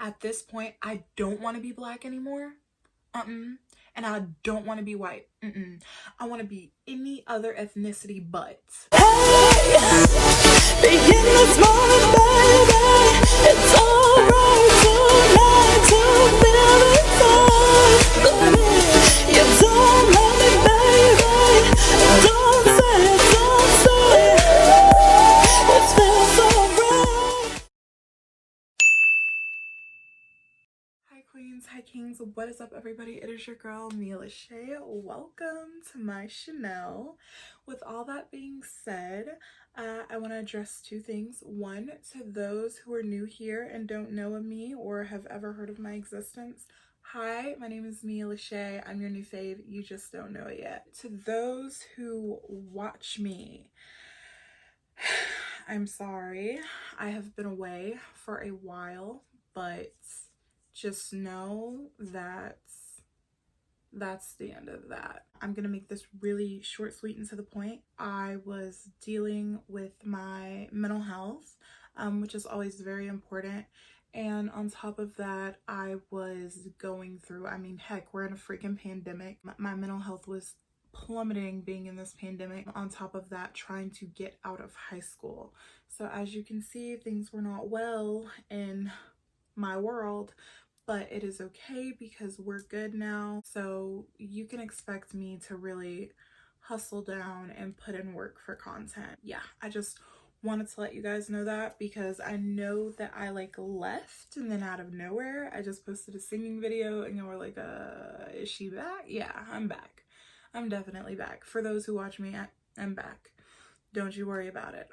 At this point, I don't want to be black anymore. And I don't want to be white. I want to be any other ethnicity but. Hey, begin this morning, baby. It's alright tonight to feel the sun. But you don't love me, baby. Don't say it, don't say it. It feels so right. Hi queens, hi kings, what is up everybody? It is your girl Mia Lachey. Welcome to my Chanel. With all that being said, I want to address two things. One, to those who are new here and don't know of me or have ever heard of my existence. Hi, my name is Mia Lachey. I'm your new fave. You just don't know it yet. To those who watch me, I'm sorry. I have been away for a while, but just know that that's the end of that. I'm gonna make this really short, sweet, and to the point. I was dealing with my mental health, which is always very important. And on top of that, I was going through, I mean, heck, we're in a freaking pandemic. My mental health was plummeting being in this pandemic. On top of that, trying to get out of high school. So as you can see, things were not well in my world, but it is okay because we're good now. So you can expect me to really hustle down and put in work for content. Yeah, I just wanted to let you guys know that because I know that I left and then out of nowhere I just posted a singing video and you were like, is she back? Yeah, I'm back. I'm definitely back. For those who watch me, I'm back. Don't you worry about it.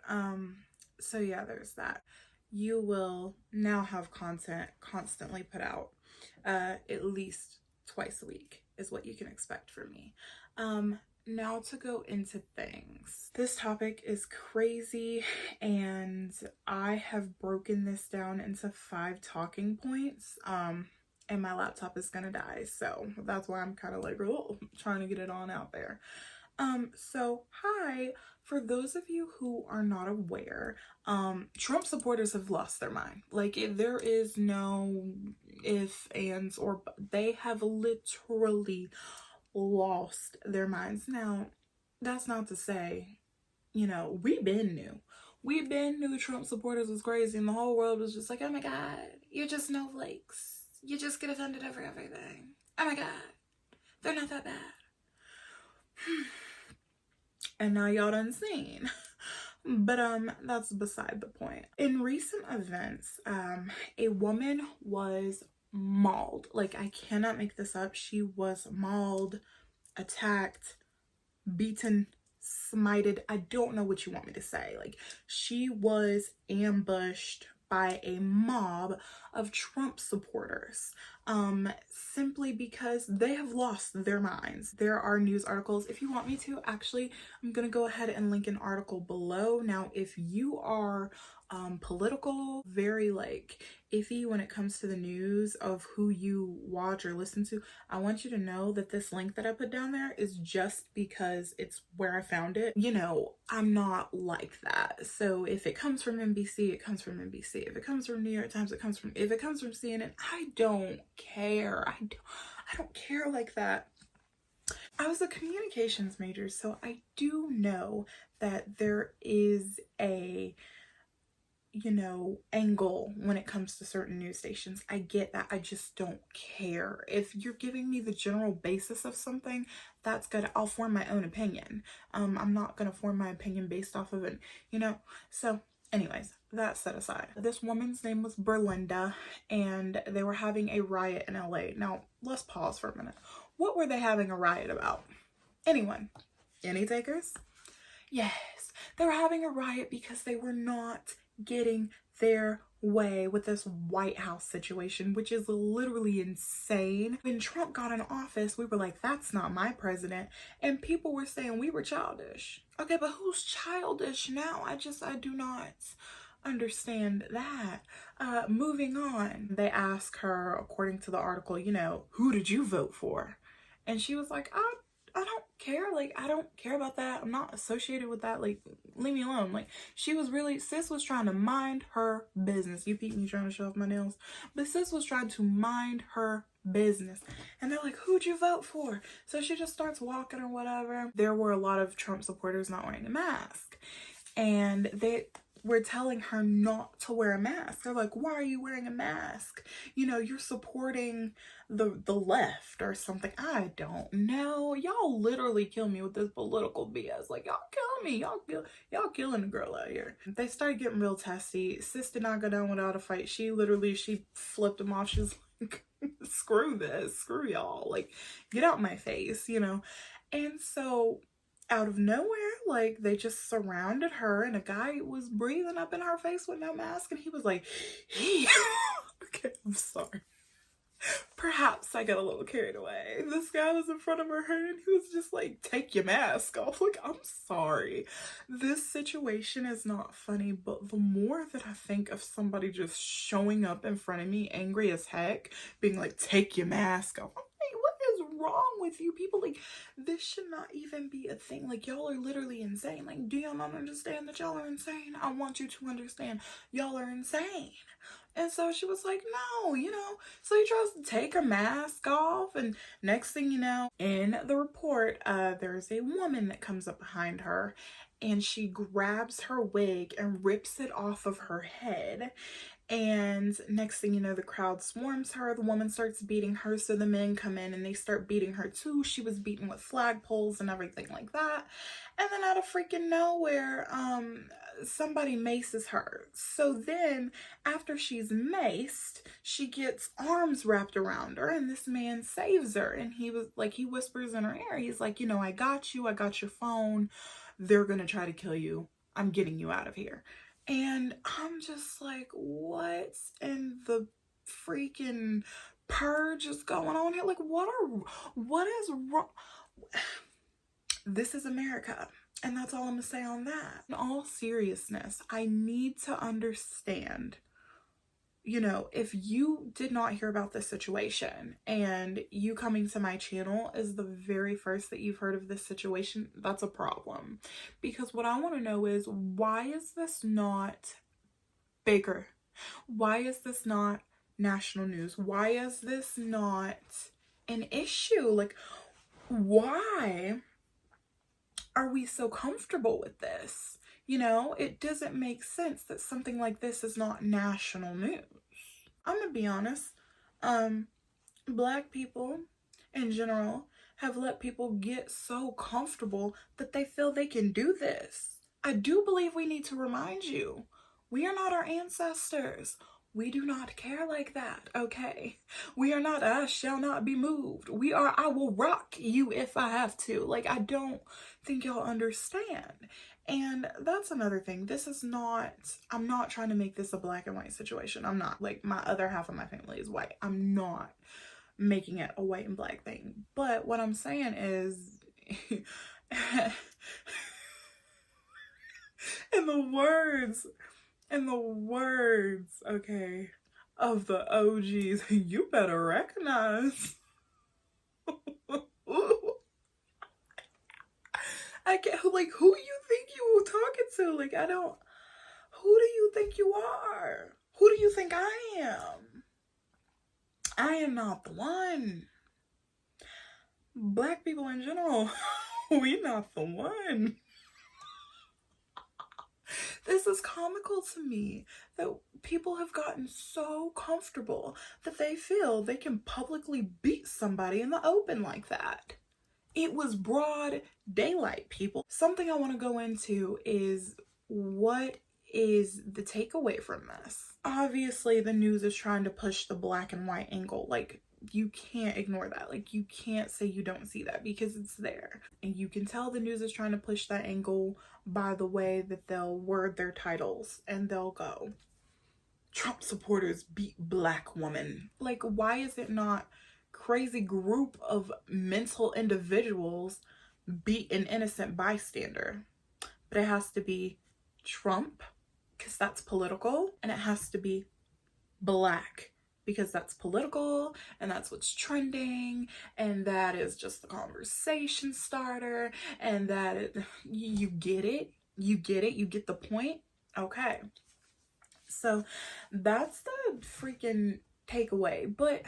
So yeah, there's that. You will now have content constantly put out, at least twice a week is what you can expect from me. Now to go into things. This topic is crazy and I have broken this down into 5 talking points. And my laptop is gonna die, so that's why I'm kind of trying to get it on out there. So hi, for those of you who are not aware, Trump supporters have lost their mind. There is no ifs, ands, or they have literally lost their minds. Now, that's not to say, we've been new Trump supporters was crazy and the whole world was just like, oh my god, you're just snowflakes. You just get offended over everything. Oh my god, they're not that bad. And now y'all done seen. But that's beside the point. In recent events, a woman was mauled. I cannot make this up. She was mauled, attacked, beaten, smited. I don't know what you want me to say. She was ambushed by a mob of Trump supporters, simply because they have lost their minds. There are news articles. If you want me to, actually, I'm gonna go ahead and link an article below. Now, if you are political, very iffy when it comes to the news of who you watch or listen to, I want you to know that this link that I put down there is just because it's where I found it. I'm not like that. So if it comes from NBC, it comes from NBC. If it comes from New York Times, if it comes from CNN, I don't care. I don't care like that. I was a communications major, so I do know that there is a angle when it comes to certain news stations. I get that. I just don't care. If you're giving me the general basis of something, that's good. I'll form my own opinion. I'm not gonna form my opinion based off of it, So anyways, that set aside. This woman's name was Berlinda and they were having a riot in LA. Now, let's pause for a minute. What were they having a riot about? Anyone? Any takers? Yes, they were having a riot because they were not getting their way with this White House situation, which is literally insane. When Trump got in office, we were like, that's not my president. And people were saying we were childish. Okay, but who's childish now? I do not understand that. Moving on, they asked her, according to the article, who did you vote for? And she was like, I don't care. Like, I don't care about that. I'm not associated with that. Like, leave me alone. Like, sis was trying to mind her business. You peep me trying to show off my nails. But sis was trying to mind her business. And they're like, who'd you vote for? So she just starts walking or whatever. There were a lot of Trump supporters not wearing a mask. And they were telling her not to wear a mask. They're like, why are you wearing a mask? You know, you're supporting the left or something. I don't know. Y'all literally kill me with this political BS. Like, y'all kill me. Y'all killing a girl out here. They started getting real testy. Sis did not go down without a fight. She flipped them off. She's like, screw this. Screw y'all. Like, get out my face, you know? And so out of nowhere, like, they just surrounded her, and a guy was breathing up in her face with no mask, and he was like, hey. Okay, I'm sorry. Perhaps I got a little carried away. This guy was in front of her and he was just like, take your mask off. Like, I'm sorry. This situation is not funny, but the more that I think of somebody just showing up in front of me angry as heck, being like, take your mask off, wrong with you people? Like, this should not even be a thing. Like, y'all are literally insane. Like, do y'all not understand that y'all are insane? I want you to understand y'all are insane. And so she was like, no, you know. So he tries to take her mask off, and next thing you know, in the report, there's a woman that comes up behind her, and she grabs her wig and rips it off of her head. And next thing you know, the crowd swarms her. The woman starts beating her, so the men come in and they start beating her too. She was beaten with flagpoles and everything like that. And then out of freaking nowhere, somebody maces her. So then after she's maced, she gets arms wrapped around her, and this man saves her. And he whispers in her ear, he's like, you know, I got you. I got your phone. They're gonna try to kill you. I'm getting you out of here. And I'm just like, what's in the freaking purge is going on here? Like, what is wrong? This is America. And that's all I'm gonna say on that. In all seriousness, I need to understand, you know, if you did not hear about this situation and you coming to my channel is the very first that you've heard of this situation, that's a problem. Because what I want to know is, why is this not bigger? Why is this not national news? Why is this not an issue? Like, why are we so comfortable with this? You know, it doesn't make sense that something like this is not national news. I'm gonna be honest, Black people in general have let people get so comfortable that they feel they can do this. I do believe we need to remind you, we are not our ancestors. We do not care like that, okay? We are not, I shall not be moved. We are, I will rock you if I have to. Like, I don't think y'all understand. And that's another thing. This is not, I'm not trying to make this a black and white situation. I'm not. Like, my other half of my family is white. I'm not making it a white and black thing. But what I'm saying is, in the words, okay, of the OGs, you better recognize. I can't, like, who you think you were talking to? Like, I don't, who do you think you are? Who do you think I am? I am not the one. Black people in general, we not the one. This is comical to me that people have gotten so comfortable that they feel they can publicly beat somebody in the open like that. It was broad daylight, people. Something I want to go into is, what is the takeaway from this? Obviously, the news is trying to push the black and white angle. Like, you can't ignore that. Like, you can't say you don't see that, because it's there. And you can tell the news is trying to push that angle by the way that they'll word their titles, and they'll go, Trump supporters beat black woman. Like, why is it not crazy group of mental individuals beat an innocent bystander? But it has to be Trump, because that's political, and it has to be black, because that's political and that's what's trending and that is just the conversation starter and you get it, you get the point. Okay, so that's the freaking takeaway. But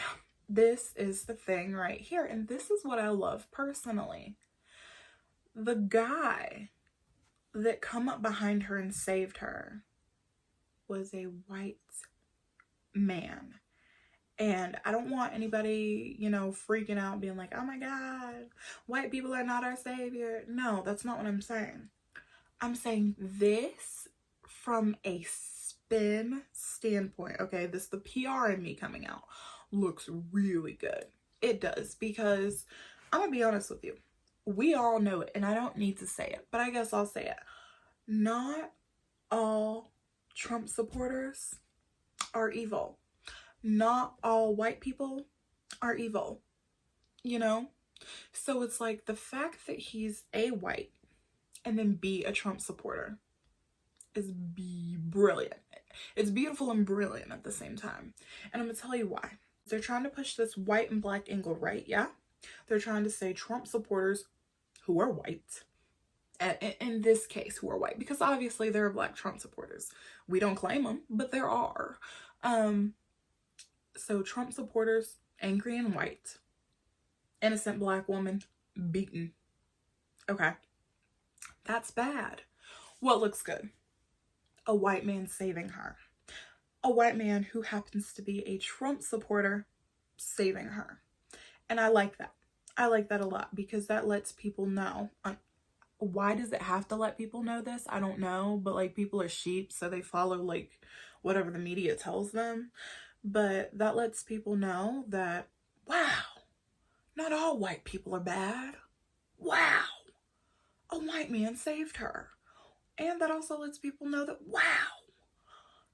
this is the thing right here, and this is what I love personally. The guy that come up behind her and saved her was a white man. And I don't want anybody, you know, freaking out being like, oh my God, white people are not our savior. No, that's not what I'm saying. I'm saying this from a spin standpoint. Okay, this the PR in me coming out looks really good. It does, because I'm gonna be honest with you. We all know it, and I don't need to say it, but I guess I'll say it. Not all Trump supporters are evil. Not all white people are evil, you know? So it's like the fact that he's A, white, and then B, a Trump supporter is brilliant. It's beautiful and brilliant at the same time. And I'm gonna tell you why. They're trying to push this white and black angle, right? Yeah? They're trying to say Trump supporters who are white, in this case, who are white, because obviously there are black Trump supporters. We don't claim them, but there are. So Trump supporters, angry and white. Innocent black woman, beaten. Okay. That's bad. What looks good? A white man saving her. A white man who happens to be a Trump supporter saving her. And I like that. I like that a lot, because that lets people know. Why does it have to let people know this? I don't know. But like, people are sheep, so they follow like whatever the media tells them. But that lets people know that, wow, not all white people are bad. Wow, a white man saved her. And that also lets people know that, wow,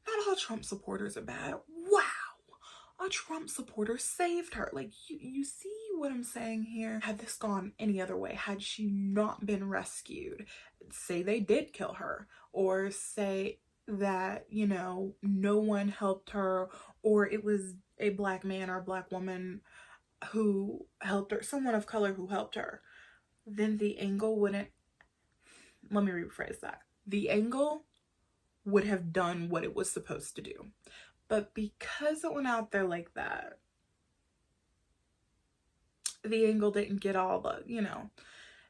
not all Trump supporters are bad. Wow, a Trump supporter saved her. Like, you see what I'm saying here? Had this gone any other way, had she not been rescued, say they did kill her, or say that, you know, no one helped her, or it was a black man or a black woman who helped her, someone of color who helped her, then the angle wouldn't, let me rephrase that. The angle would have done what it was supposed to do. But because it went out there like that, the angle didn't get all the, you know,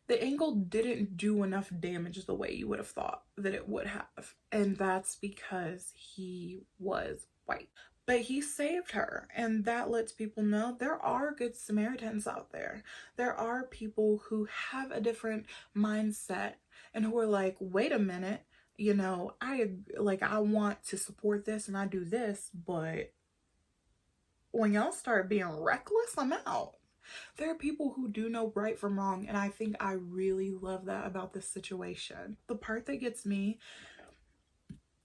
the angle didn't do enough damage the way you would have thought that it would have. And that's because he was white. But he saved her, and that lets people know there are good Samaritans out there. There are people who have a different mindset and who are like, wait a minute, you know, I want to support this and I do this, but when y'all start being reckless, I'm out. There are people who do know right from wrong, and I think I really love that about this situation. The part that gets me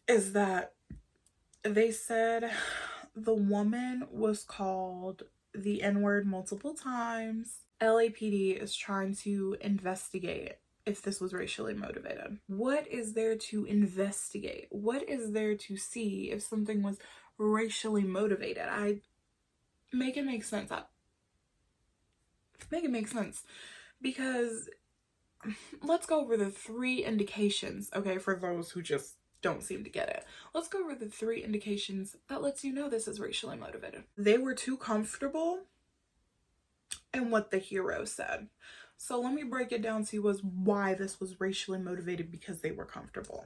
is that they said the woman was called the N-word multiple times. LAPD is trying to investigate if this was racially motivated. What is there to investigate? What is there to see if something was racially motivated? Make it make sense. Make it make sense, because let's go over the 3 indications, okay, for those who just don't seem to get it. Let's go over the 3 indications that lets you know this is racially motivated. They were too comfortable in what the hero said. So let me break it down to you as why this was racially motivated, because they were comfortable.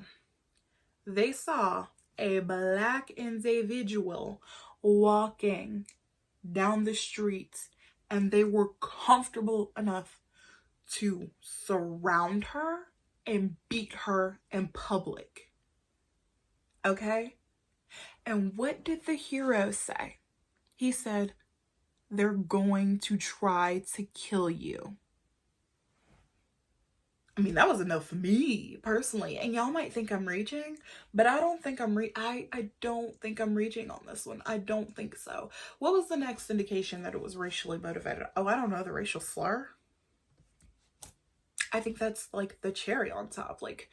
They saw a black individual walking down the street, and they were comfortable enough to surround her and beat her in public. Okay? And what did the hero say? He said, they're going to try to kill you. I mean, that was enough for me personally. And y'all might think I'm reaching, but I don't think I don't think I'm reaching on this one. I don't think so. What was the next indication that it was racially motivated? Oh, I don't know, the racial slur. I think that's like the cherry on top. Like,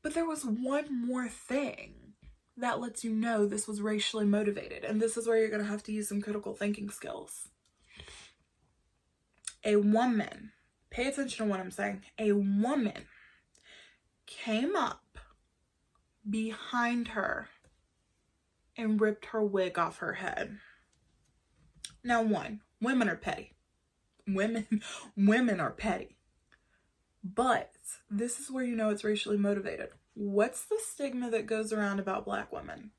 but there was one more thing that lets you know this was racially motivated. And this is where you're going to have to use some critical thinking skills. A woman, pay attention to what I'm saying, a woman came up behind her and ripped her wig off her head. Now, one, women are petty. Women are petty. But this is where you know it's racially motivated. What's the stigma that goes around about Black women?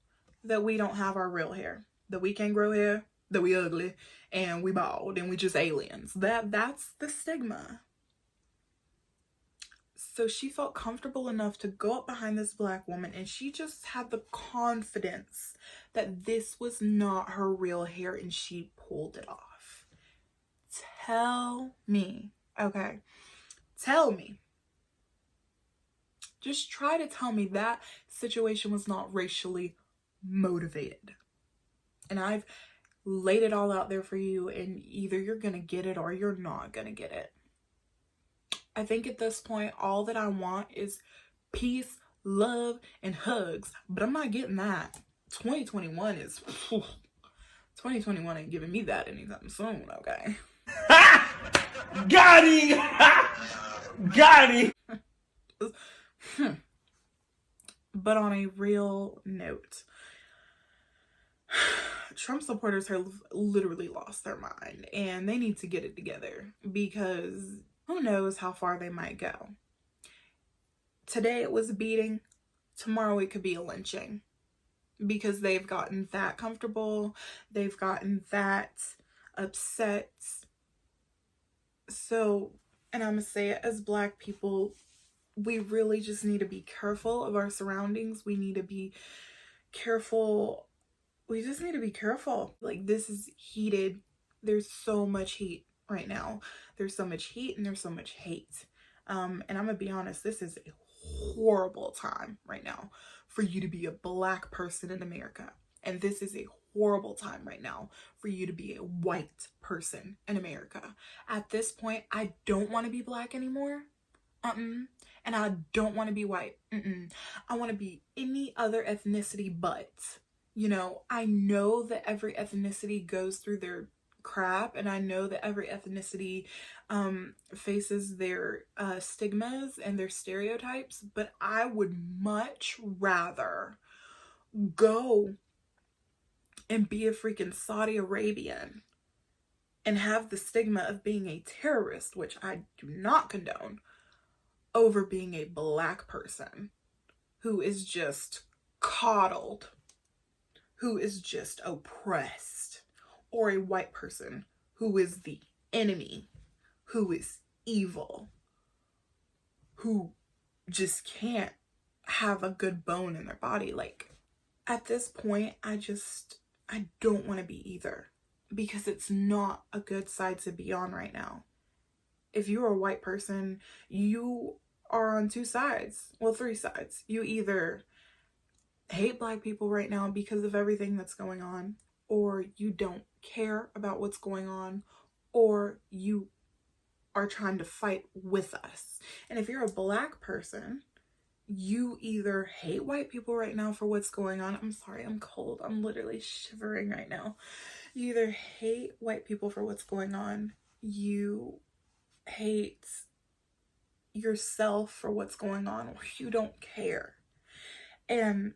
That we don't have our real hair, that we can't grow hair, that we ugly, and we bald, and we just aliens. That's the stigma. So she felt comfortable enough to go up behind this Black woman, and she just had the confidence that this was not her real hair, and she pulled it off. Tell me, okay, tell me. Just try to tell me that situation was not racially motivated. And I've laid it all out there for you, and either you're gonna get it or you're not gonna get it. I think at this point, all that I want is peace, love, and hugs, but I'm not getting that. 2021 ain't giving me that anytime soon, okay? Got him! Got him! But on a real note, Trump supporters have literally lost their mind, and they need to get it together, because who knows how far they might go. Today it was a beating, tomorrow it could be a lynching, because they've gotten that comfortable, they've gotten that upset. So, and I'm gonna say it, as Black people, we really just need to be careful of our surroundings. We need to be careful. We just need to be careful. Like, this is heated. There's so much heat right now. There's so much heat and there's so much hate. And I'm gonna be honest, this is a horrible time right now for you to be a Black person in America. And this is a horrible time right now for you to be a white person in America. At this point, I don't want to be Black anymore. And I don't want to be white. I want to be any other ethnicity but. You know, I know that every ethnicity goes through their crap, and I know that every ethnicity faces their stigmas and their stereotypes, but I would much rather go and be a freaking Saudi Arabian and have the stigma of being a terrorist, which I do not condone, over being a Black person who is just coddled, who is just oppressed, or a white person who is the enemy, who is evil, who just can't have a good bone in their body. Like, at this point, I don't want to be either, because it's not a good side to be on right now. If you're a white person, you are on two sides. Well, three sides. You either hate Black people right now because of everything that's going on, or you don't care about what's going on, or you are trying to fight with us. And if you're a Black person, you either hate white people right now for what's going on. I'm sorry, I'm cold. I'm literally shivering right now. You either hate white people for what's going on, you hate yourself for what's going on, or you don't care. And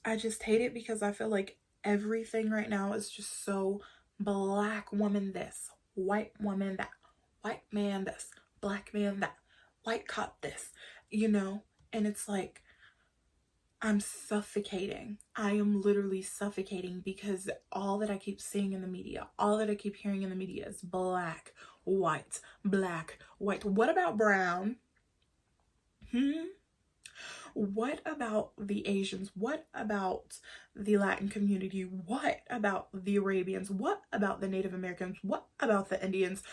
I just hate it because I feel like everything right now is just so Black woman this, white woman that, white man this, Black man that, white cop this, you know? And it's like, I'm suffocating. I am literally suffocating, because all that I keep seeing in the media, all that I keep hearing in the media is Black, white, Black, white. What about brown? What about the Asians? What about the Latin community? What about the Arabians? What about the Native Americans? What about the Indians?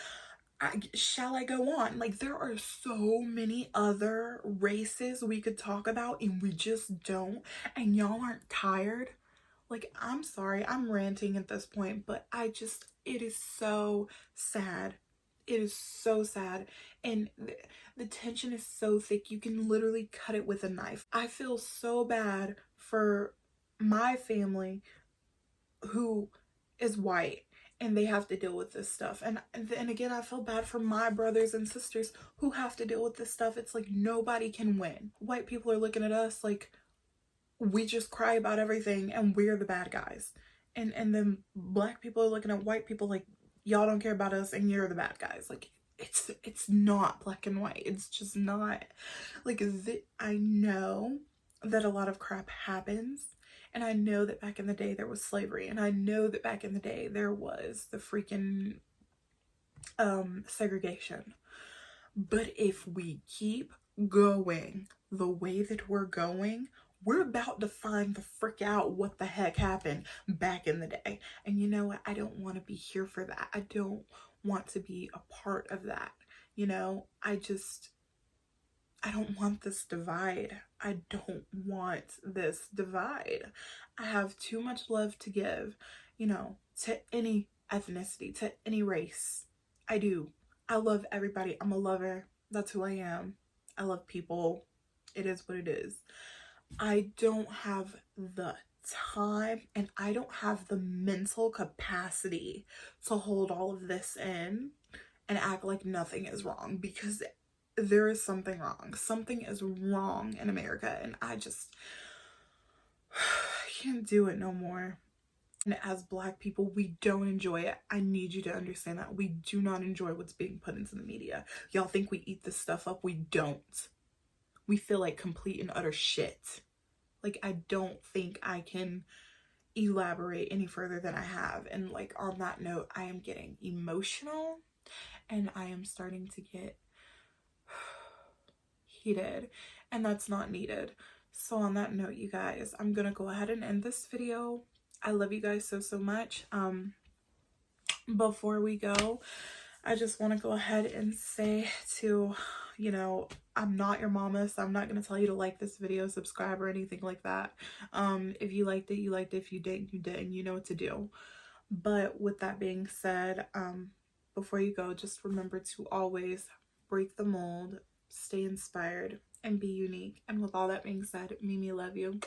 Shall I go on? Like, there are so many other races we could talk about, and we just don't. And y'all aren't tired? Like, I'm sorry, I'm ranting at this point, but it is so sad. It is so sad. And the tension is so thick, you can literally cut it with a knife. I feel so bad for my family who is white and they have to deal with this stuff. And again, I feel bad for my brothers and sisters who have to deal with this stuff. It's like nobody can win. White people are looking at us like we just cry about everything and we're the bad guys. And then black people are looking at white people like y'all don't care about us and you're the bad guys. Like it's not black and white. It's just not. Like I know that a lot of crap happens, and I know that back in the day there was slavery, and I know that back in the day there was the freaking segregation. But if we keep going the way that we're going, we're about to find the frick out what the heck happened back in the day. And you know what? I don't want to be here for that. I don't want to be a part of that. You know, I don't want this divide. I don't want this divide. I have too much love to give, you know, to any ethnicity, to any race. I do. I love everybody. I'm a lover. That's who I am. I love people. It is what it is. I don't have the time and I don't have the mental capacity to hold all of this in and act like nothing is wrong, because there is something wrong. Something is wrong in America, and I can't do it no more. And as black people, we don't enjoy it. I need you to understand that. We do not enjoy what's being put into the media. Y'all think we eat this stuff up? We don't. We feel like complete and utter shit. Like, I don't think I can elaborate any further than I have. And like, on that note, I am getting emotional and I am starting to get heated, and that's not needed. So on that note, you guys, I'm gonna go ahead and end this video. I love you guys so much. Before we go, I just want to go ahead and say to, you know, I'm not your mama, so I'm not going to tell you to like this video, subscribe, or anything like that. If you liked it, you liked it. If you didn't, you didn't. You know what to do. But with that being said, before you go, just remember to always break the mold, stay inspired, and be unique. And with all that being said, Mimi, love you.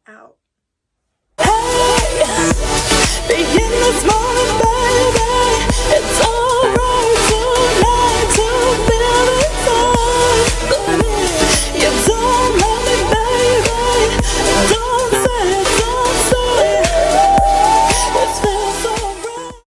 Out.